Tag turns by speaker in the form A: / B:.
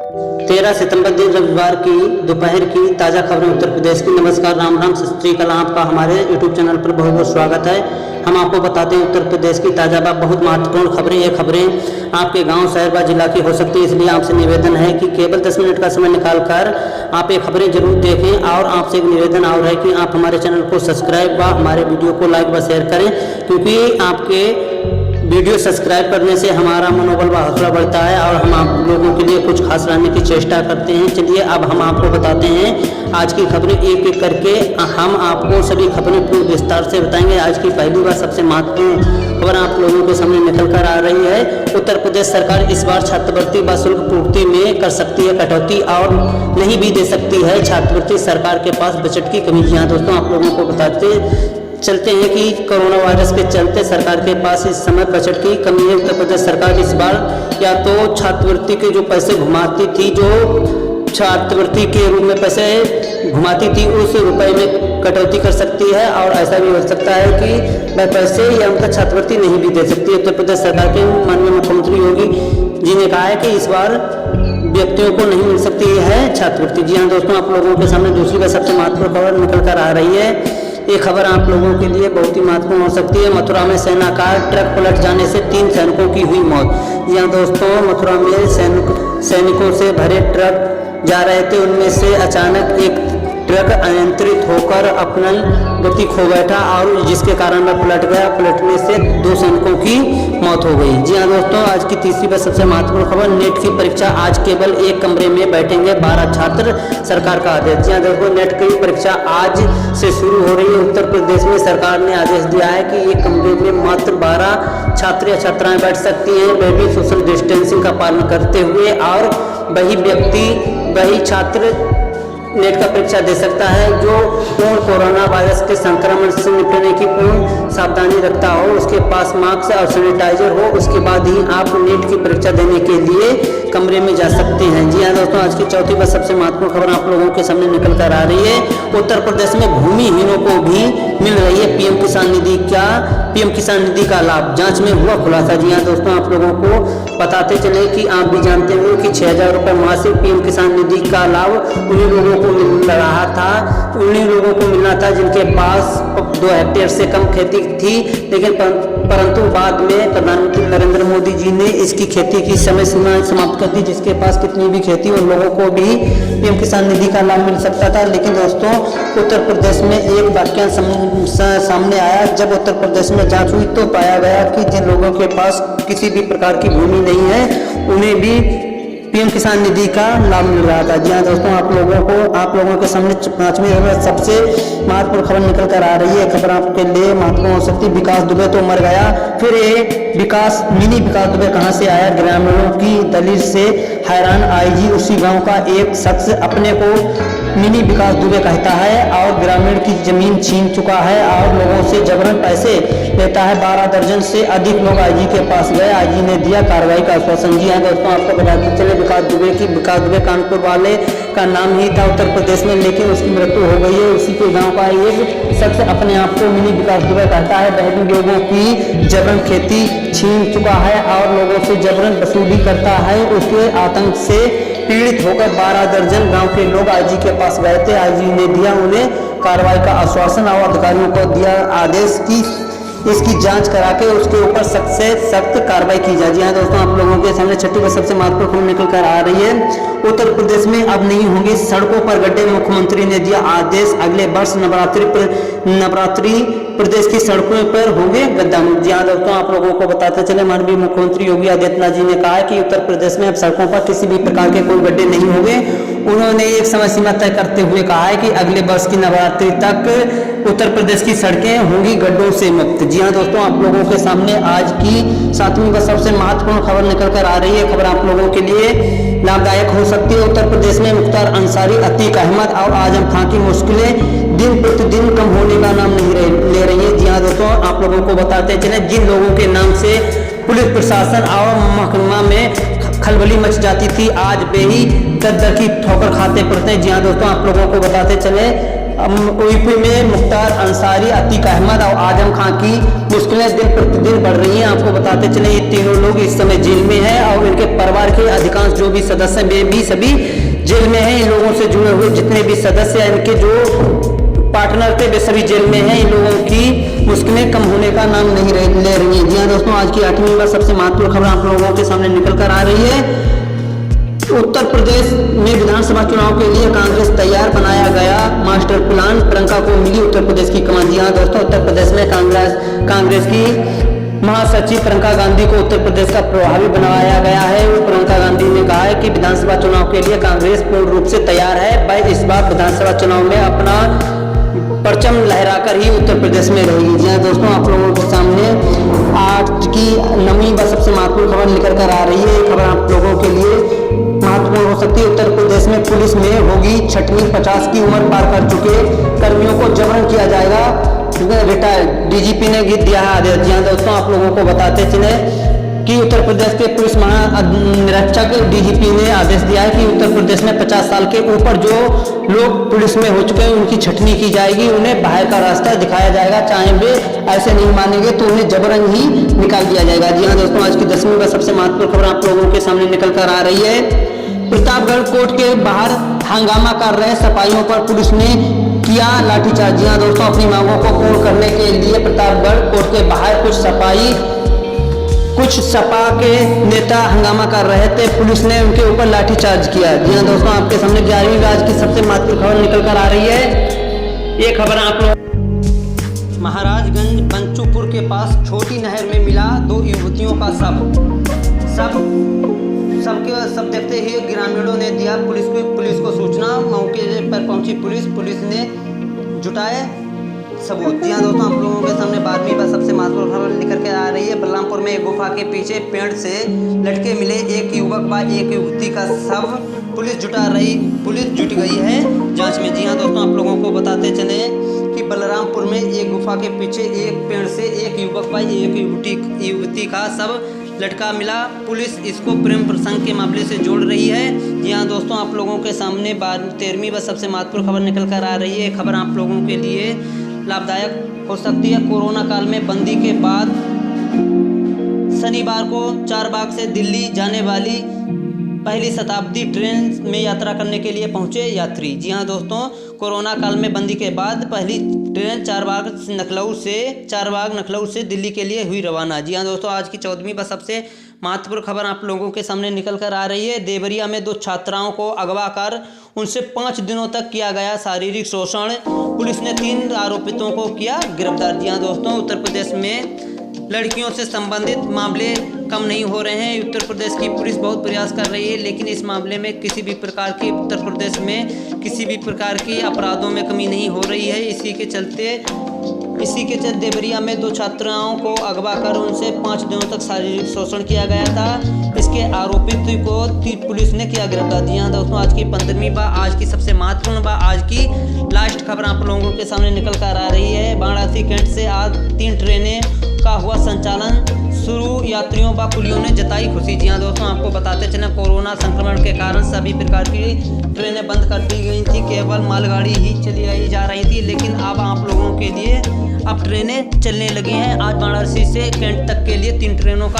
A: 13 सितंबर दिन रविवार की दोपहर की ताज़ा खबरें उत्तर प्रदेश की। नमस्कार, राम राम, सत श्री अकाल। आपका हमारे यूट्यूब चैनल पर बहुत बहुत स्वागत है। हम आपको बताते हैं उत्तर प्रदेश की ताज़ा व बहुत महत्वपूर्ण खबरें। ये खबरें आपके गांव, शहर व जिला की हो सकती है, इसलिए आपसे निवेदन है कि केवल 10 मिनट का समय निकालकर आप ये खबरें जरूर देखें। और आपसे एक निवेदन और है कि आप हमारे चैनल को सब्सक्राइब व हमारे वीडियो को लाइक व शेयर करें, क्योंकि आपके वीडियो सब्सक्राइब करने से हमारा मनोबल व हौसला बढ़ता है और हम आप लोगों के लिए कुछ खास लाने की चेष्टा करते हैं। चलिए अब हम आपको बताते हैं आज की खबरें एक एक करके। हम आपको सभी खबरें पूर्ण विस्तार से बताएंगे। आज की पहली व सबसे महत्वपूर्ण खबर आप लोगों के सामने निकल कर आ रही है। उत्तर प्रदेश सरकार इस बार छात्रवृत्ति व शुल्क पूर्ति में कर सकती है कटौती और नहीं भी दे सकती है छात्रवृत्ति। सरकार के पास बजट की कमी। जी हाँ दोस्तों, आप लोगों को बताते चलते हैं कि कोरोना वायरस के चलते सरकार के पास इस समय बजट की कमी है। उत्तर प्रदेश सरकार इस बार या तो छात्रवृत्ति के जो पैसे घुमाती थी, जो छात्रवृत्ति के रूप में पैसे घुमाती थी, उस रुपए में कटौती कर सकती है। और ऐसा भी हो सकता है कि वह पैसे या उनका छात्रवृत्ति नहीं भी दे सकती है। उत्तर प्रदेश सरकार के माननीय मुख्यमंत्री योगी जी ने कहा है कि इस बार व्यक्तियों को नहीं मिल सकती है छात्रवृत्ति। जी हाँ दोस्तों, आप लोगों के सामने दूसरी व सबसे महत्वपूर्ण खबर निकल कर आ रही है। ये खबर आप लोगों के लिए बहुत ही महत्वपूर्ण हो सकती है। मथुरा में सेना का ट्रक पलट जाने से 3 सैनिकों की हुई मौत। जी हाँ दोस्तों, मथुरा में सैनिकों से भरे ट्रक जा रहे थे, उनमें से अचानक एक ट्रक अनियंत्रित होकर अपना गति खो बैठा और जिसके कारण वह पलट गया। पलटने से 2 सैनिकों की मौत हो गई। जी हाँ दोस्तों, आज की तीसरी व सबसे महत्वपूर्ण खबर, नेट की परीक्षा आज केवल एक कमरे में बैठेंगे 12 छात्र, सरकार का आदेश। जी हाँ दोस्तों, नेट की परीक्षा आज से शुरू हो रही है। उत्तर प्रदेश में सरकार ने आदेश दिया है कि एक कमरे में मात्र 12 छात्र या छात्राएं बैठ सकती हैं, वह भी सोशल डिस्टेंसिंग का पालन करते हुए। और वही छात्र नेट का परीक्षा दे सकता है जो पूर्ण कोरोना वायरस के संक्रमण से निपटने की पूर्ण सावधानी रखता हो, उसके पास मास्क और सैनिटाइजर हो, उसके बाद ही आप नेट की परीक्षा देने के लिए कमरे में जा सकते हैं। जी हाँ दोस्तों, आज की चौथी व सबसे महत्वपूर्ण खबर आप लोगों के सामने निकल कर आ रही है। उत्तर प्रदेश में भूमिहीनों को भी मिल रही है पीएम किसान निधि का लाभ, जांच में हुआ खुलासा। जी हाँ दोस्तों, आप लोगों को बताते चले कि आप भी जानते हो कि 6,000 रुपये मासिक पीएम किसान निधि का लाभ उन्हीं लोगों को मिल रहा था, उन्हीं लोगों को मिलना था जिनके पास 2 हेक्टेयर से कम खेती थी। लेकिन परंतु बाद में प्रधानमंत्री नरेंद्र मोदी जी ने इसकी खेती की समय सीमा समाप्त कर दी, जिसके पास कितनी भी खेती उन लोगों को भी पीएम किसान निधि का लाभ मिल सकता था। लेकिन दोस्तों, उत्तर प्रदेश में एक वाकया सामने आया। जब उत्तर प्रदेश में जांच हुई तो पाया गया कि जिन लोगों के पास किसी भी प्रकार की भूमि नहीं है, उन्हें भी पीएम किसान निधि का लाभ मिल रहा था। जी हाँ दोस्तों, आप लोगों के सामने 5वीं सबसे महत्वपूर्ण खबर निकल कर आ रही है। खबर आपके लिए महत्वपूर्ण हो सकती है। विकास दुबे तो मर गया, फिर ये मिनी विकास दुबे कहां से आया? ग्रामीणों की दलील से हैरान आईजी। उसी गांव का एक शख्स अपने को मिनी विकास दुबे कहता है और ग्रामीण की जमीन छीन चुका है और लोगों से जबरन पैसे लेता है। 12 दर्जन से अधिक लोग आईजी के पास गए, आईजी ने दिया कार्रवाई का आश्वासन। जी हाँ दोस्तों, आपको बताते चले विकास दुबे कानपुर वाले का नाम ही था उत्तर प्रदेश में, लेकिन उसकी मृत्यु हो गई है। उसी के गांव का एक शख्स अपने आप को मिनी विकास दुबे कहता है। वह भी लोगों की जबरन खेती छीन चुका है और लोगों से जबरन वसूली करता है। उसके आतंक से पीड़ित होकर 12 दर्जन गांव के लोग आईजी के पास गए थे। आईजी ने दिया उन्हें कार्रवाई का आश्वासन और अधिकारियों को दिया आदेश की इसकी जांच करा के उसके ऊपर सख्त से सख्त कार्रवाई की जाए। जी हाँ दोस्तों, आप लोगों के सामने छठी व सबसे महत्वपूर्ण खबर निकल कर आ रही है। उत्तर प्रदेश में अब नहीं होंगे सड़कों पर गड्ढे, मुख्यमंत्री ने दिया आदेश। अगले वर्ष नवरात्रि प्रदेश की सड़कों पर होंगे गड्ढा। जी हाँ दोस्तों, आप लोगों को बताते चले माननीय मुख्यमंत्री योगी आदित्यनाथ जी ने कहा है कि उत्तर प्रदेश में अब सड़कों पर किसी भी प्रकार के कोई गड्ढे नहीं होंगे। उन्होंने एक समय सीमा तय करते हुए कहा है कि अगले वर्ष की नवरात्रि तक उत्तर प्रदेश की सड़कें होंगी गड्ढों से मुक्त। जी हाँ दोस्तों, आप लोगों के सामने आज की 7वीं व सबसे महत्वपूर्ण खबर निकल कर आ रही है। खबर आप लोगों के लिए लाभदायक हो सकती है। उत्तर प्रदेश में मुख्तार अंसारी, अतीक अहमद और आजम खां की मुश्किलें दिन प्रतिदिन कम होने का नाम नहीं ले रही है। जी हाँ दोस्तों, आप लोगों को बताते चले जिन लोगों के नाम से पुलिस प्रशासन और महकमा में खलबली मच जाती थी, आज वे ही दर की ठोकर खाते पड़ते हैं। जी हाँ दोस्तों, आप लोगों को बताते चले यूपी में मुख्तार अंसारी, अतीक अहमद और आजम खान की मुश्किलें दिन प्रतिदिन बढ़ रही हैं। आपको बताते चले ये तीनों लोग इस समय जेल में हैं और इनके परिवार के अधिकांश जो भी सदस्य हैं भी सभी जेल में हैं। इन लोगों से जुड़े हुए जितने भी सदस्य हैं, इनके जो पार्टनर थे वे सभी जेल में हैं। इन लोगों की मुश्किलें कम होने का नाम नहीं ले रही हैं। जी हाँ दोस्तों, आज की 8वीं बार सबसे महत्वपूर्ण खबर आप लोगों के सामने निकल कर आ रही है। उत्तर प्रदेश में विधानसभा चुनाव के लिए कांग्रेस तैयार, बनाया गया मास्टर प्लान, प्रियंका को मिली उत्तर प्रदेश की कमान। जी हाँ दोस्तों, उत्तर प्रदेश में कांग्रेस की महासचिव प्रियंका गांधी को उत्तर प्रदेश का प्रभारी बनाया गया है। प्रियंका गांधी ने कहा है कि विधानसभा चुनाव के लिए कांग्रेस पूर्ण रूप से तैयार है। वह इस बार विधानसभा चुनाव में अपना परचम लहराकर ही उत्तर प्रदेश में रहेगी। जी हाँ दोस्तों, आप लोगों के सामने आज की 9वीं व सबसे महत्वपूर्ण खबर निकल कर आ रही है। ये खबर आप लोगों के लिए महत्वपूर्ण हो सकती है। उत्तर प्रदेश में पुलिस में होगी छटनी, 50 की उम्र पार कर चुके कर्मियों को जबरन किया जाएगा रिटायर, डीजीपी ने दिया है आदेश। जी हाँ दोस्तों, आप लोगों को बताते चले कि उत्तर प्रदेश के पुलिस महानिरीक्षक डीजीपी ने आदेश दिया है कि उत्तर प्रदेश में 50 साल के ऊपर जो लोग पुलिस में हो चुके हैं उनकी छटनी की जाएगी, उन्हें बाहर का रास्ता दिखाया जाएगा। चाहे वे ऐसे नहीं मानेंगे तो उन्हें जबरन ही निकाल दिया जाएगा। जी हाँ दोस्तों, आज की 10वीं व सबसे महत्वपूर्ण खबर आप लोगों के सामने निकल कर आ रही है। प्रतापगढ़ कोर्ट के बाहर हंगामा कर रहे सपाइयों पर पुलिस ने किया लाठीचार्ज। जी हाँ दोस्तों, अपनी मांगों को पूर्ण करने के लिए प्रतापगढ़ कोर्ट के बाहर कुछ सपा के नेता हंगामा कर रहे थे, पुलिस ने उनके ऊपर लाठीचार्ज किया। जी हाँ दोस्तों, आपके सामने 11वीं आज की सबसे महत्वपूर्ण खबर निकल कर आ रही है। ये खबर आप लोग, महाराजगंज बंचूपुर के पास छोटी नहर में मिला 2 युवतियों का सब देखते ही ग्रामीणों ने दिया पुलिस को सूचना। मौके पर पहुंची पुलिस ने जुटाए सबूत। जी हाँ दोस्तों, आप लोगों के सामने 12वीं पर सबसे महत्वपूर्ण खबर निकल के आ रही है। बलरामपुर में एक गुफा के पीछे पेड़ से लटके मिले एक युवक व एक युवती का शव, पुलिस जुट गई है जांच में। जी हाँ दोस्तों, आप लोगों को बताते चले कि बलरामपुर में एक गुफा के पीछे एक पेड़ से एक युवक व एक युवती का शव लटका मिला। पुलिस इसको प्रेम प्रसंग के मामले से जोड़ रही है। जी हाँ दोस्तों, आप लोगों के सामने 13वीं व सबसे महत्वपूर्ण खबर निकल कर आ रही है। खबर आप लोगों के लिए लाभदायक हो सकती है। कोरोना काल में बंदी के बाद शनिवार को चारबाग से दिल्ली जाने वाली पहली शताब्दी ट्रेन में यात्रा करने के लिए पहुंचे यात्री। जी हाँ दोस्तों, कोरोना काल में बंदी के बाद पहली ट्रेन चारबाग नखलऊ से दिल्ली के लिए हुई रवाना। जी हाँ दोस्तों, आज की 14वीं पर सबसे महत्वपूर्ण खबर आप लोगों के सामने निकल कर आ रही है। देवरिया में 2 छात्राओं को अगवा कर उनसे 5 दिनों तक किया गया शारीरिक शोषण, पुलिस ने 3 आरोपितों को किया गिरफ्तार। जी हाँ दोस्तों, उत्तर प्रदेश में लड़कियों से संबंधित मामले कम नहीं हो रहे हैं। उत्तर प्रदेश की पुलिस बहुत प्रयास कर रही है, लेकिन इस मामले में किसी भी प्रकार की उत्तर प्रदेश में किसी भी प्रकार की अपराधों में कमी नहीं हो रही है। इसी के चलते देवरिया में 2 छात्राओं को अगवा कर उनसे 5 दिनों तक शारीरिक शोषण किया गया था। इसके आरोपित को पुलिस ने किया गिरफ्तार। जी हाँ दोस्तों, आज की 15वीं व आज की सबसे महत्वपूर्ण व आज की लास्ट खबर आप लोगों के सामने निकल कर आ रही है। वाराणसी कैंट से आज 3 ट्रेनें का हुआ संचालन शुरू, यात्रियों व कुलियों ने जताई खुशी। जी हाँ दोस्तों, आपको बताते चलें कोरोना संक्रमण के कारण सभी प्रकार की ट्रेनें बंद कर दी गई थी, केवल मालगाड़ी ही चली जा रही थी। लेकिन अब आप लोगों के लिए अब ट्रेनें चलने लगी हैं। आज वाराणसी से कैंट तक के लिए 3 ट्रेनों का